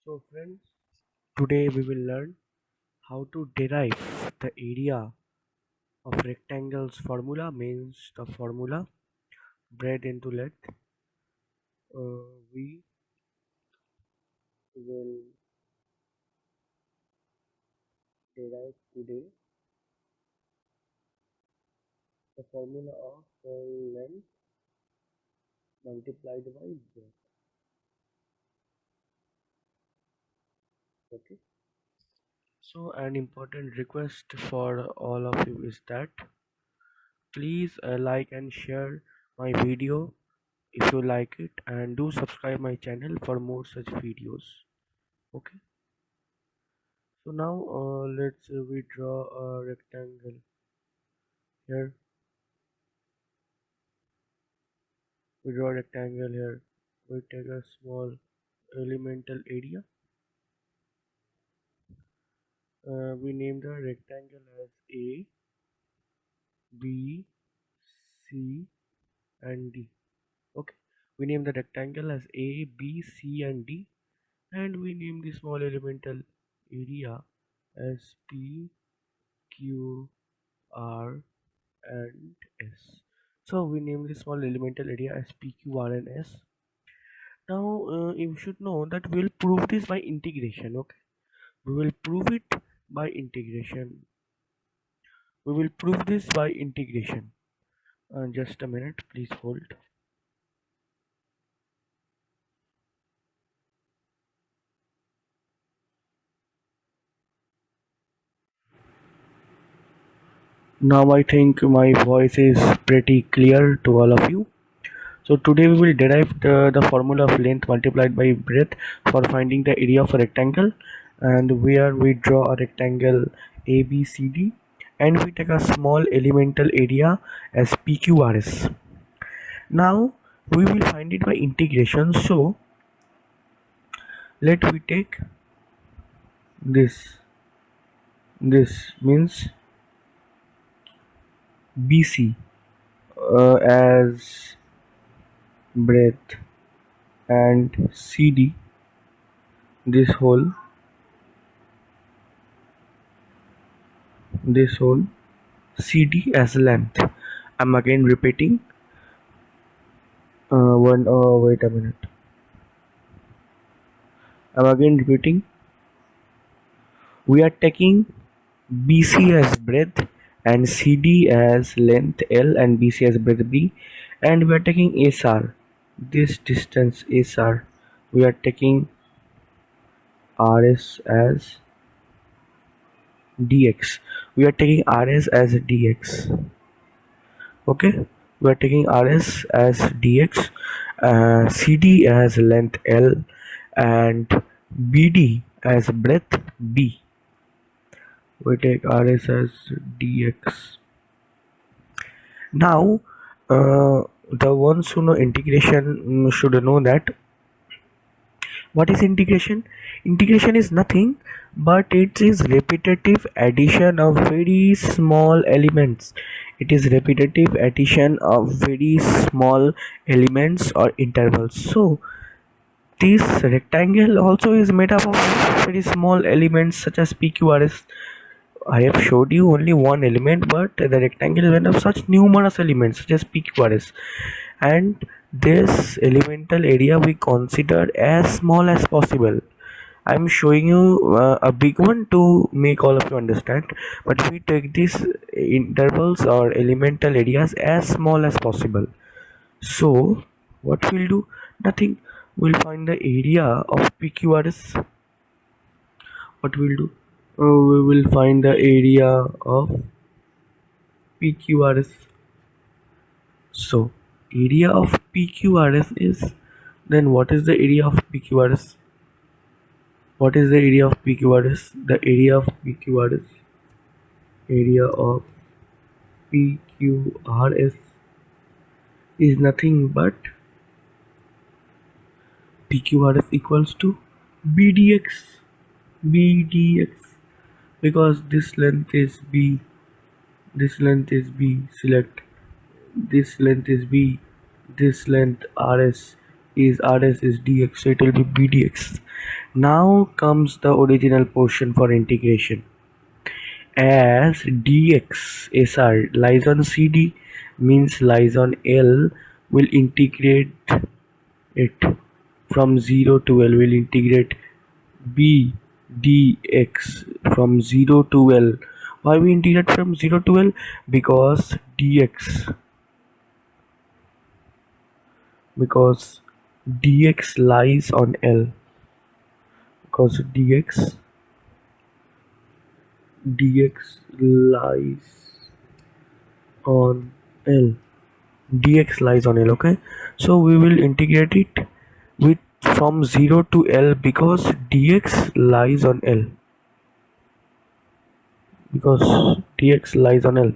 So friends, today we will learn how to derive the area of rectangles formula, means the formula breadth into length. We will derive today the formula of length multiplied by breadth. Okay. So an important request for all of you is that please like and share my video if you like it, and do subscribe my channel for more such videos. Okay. So now let's we draw a rectangle here. We draw a rectangle here. We take a small elemental area. We name the rectangle as A, B, C, and D. Okay. We name the rectangle as A, B, C, and D, and we name the small elemental area as P, Q, R, and S. So we name the small elemental area as P, Q, R, and S. Now you should know that we'll prove this by integration. Okay, we will prove it by integration. We will prove this by integration. Just a minute, please hold. Now I think my voice is pretty clear to all of you. So today we will derive the formula of length multiplied by breadth for finding the area of a rectangle, and where we draw a rectangle ABCD and we take a small elemental area as PQRS. Now we will find it by integration. So let we take this means BC as breadth, and CD, this whole CD as length. I'm again repeating. Wait a minute. I'm again repeating. We are taking BC as breadth and CD as length L and BC as breadth B, and we are taking SR, this distance SR. We are taking RS as dx. We are taking RS as dx. Okay, we are taking RS as dx, CD as length L, and BD as breadth B. We take RS as dx. Now the ones who know integration should know that what is integration. Integration is nothing but it is repetitive addition of very small elements. It is repetitive addition of very small elements or intervals. So this rectangle also is made up of very small elements such as PQRS. I have showed you only one element, but the rectangle is made of such numerous elements such as PQRS, and this elemental area we consider as small as possible. I'm showing you a big one to make all of you understand, but we take these intervals or elemental areas as small as possible. So what we'll do? Nothing. We'll find the area of PQRS. What we'll do? We will find the area of PQRS. So area of PQRS is, then what is the area of PQRS? What is the area of PQRS? The area of PQRS is nothing but PQRS equals to BDX, because this length is B, select this length is B, this length RS is dx, so it will be BDX. Now comes the original portion for integration. As dx SR lies on CD means lies on L, will integrate it from 0 to L, will integrate b dx from 0 to L. Why we integrate from 0 to L? Because dx lies on L, because dx lies on L, dx lies on L. Okay, so we will integrate it with from 0 to L because dx lies on L, because dx lies on L.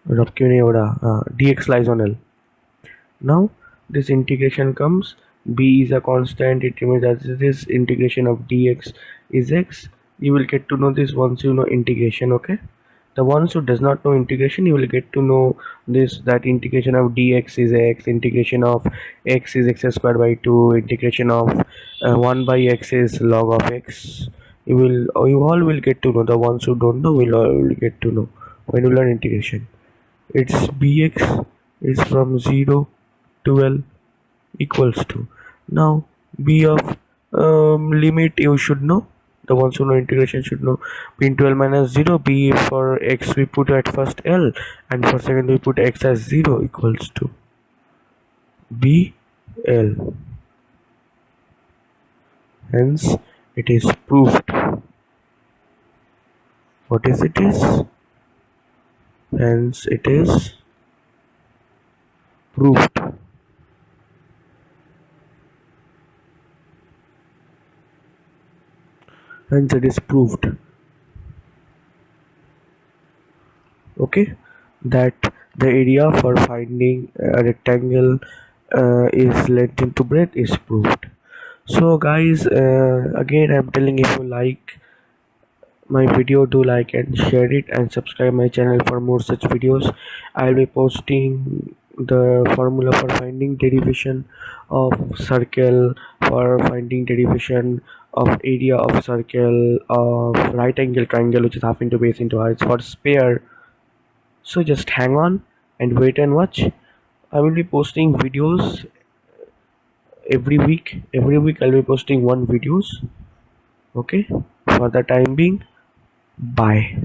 रब क्यों नहीं हो रहा? dx lies on L. Now this integration comes, b is a constant, it remains as it is, integration of dx is x. You will get to know this once you know integration. Okay, the ones who does not know integration, you will get to know this, that integration of dx is x, integration of x is x squared by 2, integration of 1 by x is log of x. You all will get to know. The ones who don't know will all will get to know when you learn integration. Its bx is from 0 to L equals to. Now b of limit you should know. The ones who know integration should know. B into L minus 0. B for x we put at first L, and for second we put x as 0 equals to B L. Hence it is proved. What is it is? Hence it is proved. Hence it is proved. Okay, that the area for finding a rectangle is length into breadth is proved. So guys, again I'm telling, if you like my video, do like and share it, and subscribe my channel for more such videos. I'll be posting the formula for finding derivation of circle, for finding derivation of area of circle, of right angle triangle which is half into base into height, for sphere. So just hang on and wait and watch. I will be posting videos every week. Every week I'll be posting one videos. Okay, for the time being, bye.